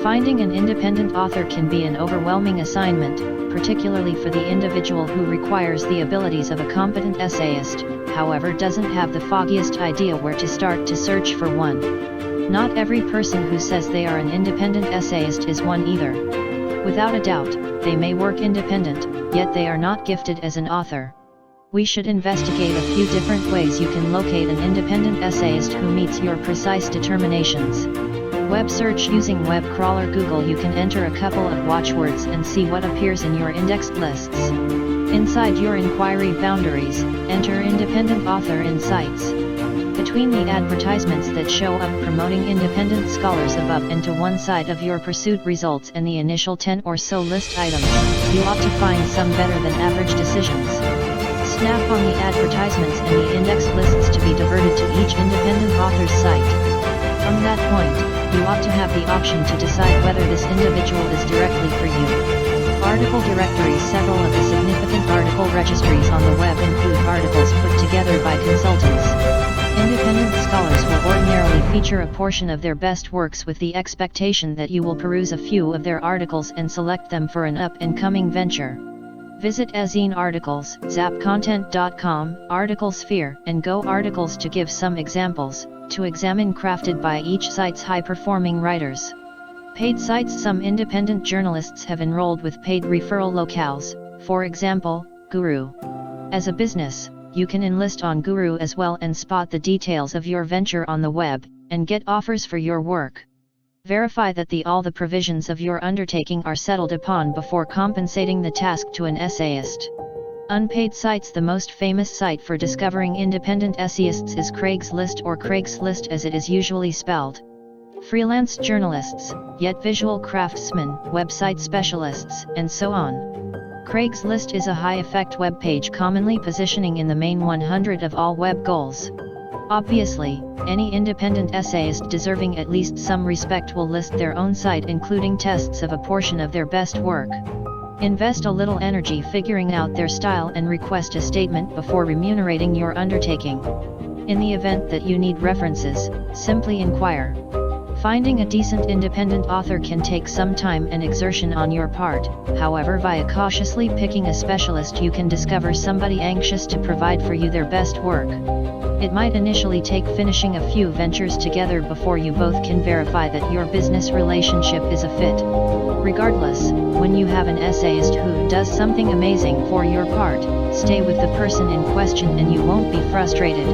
Finding an independent author can be an overwhelming assignment, particularly for the individual who requires the abilities of a competent essayist, however doesn't have the foggiest idea where to start to search for one. Not every person who says they are an independent essayist is one either. Without a doubt, they may work independent, yet they are not gifted as an author. We should investigate a few different ways you can locate an independent essayist who meets your precise determinations. Web search. Using web crawler Google, you can enter a couple of watchwords and see what appears in your indexed lists. Inside your inquiry boundaries, enter independent author in sites. Between the advertisements that show up promoting independent scholars above and to one side of your pursuit results and the initial 10 or so list items, you ought to find some better than average decisions. Snap on the advertisements and the indexed lists to be diverted to each independent author's site. From that point, you ought to have the option to decide whether this individual is directly for you. Article directories. Several of the significant article registries on the web include articles put together by consultants. Independent scholars will ordinarily feature a portion of their best works with the expectation that you will peruse a few of their articles and select them for an up-and-coming venture. Visit Azine Articles, zapcontent.com, Articlesphere, and Go Articles to give some examples, to examine crafted by each site's high-performing writers. Paid sites. Some independent journalists have enrolled with paid referral locales, for example, Guru. As a business, you can enlist on Guru as well and spot the details of your venture on the web, and get offers for your work. Verify that all the provisions of your undertaking are settled upon before compensating the task to an essayist. Unpaid sites. The most famous site for discovering independent essayists is Craigslist, or Craigslist as it is usually spelled. Freelance journalists, yet visual craftsmen, website specialists, and so on. Craigslist is a high-effect web page commonly positioning in the main 100 of all web goals. Obviously, any independent essayist deserving at least some respect will list their own site including tests of a portion of their best work. Invest a little energy figuring out their style and request a statement before remunerating your undertaking. In the event that you need references, simply inquire. Finding a decent independent author can take some time and exertion on your part, however via cautiously picking a specialist you can discover somebody anxious to provide for you their best work. It might initially take finishing a few ventures together before you both can verify that your business relationship is a fit. Regardless, when you have an essayist who does something amazing for your part, stay with the person in question and you won't be frustrated.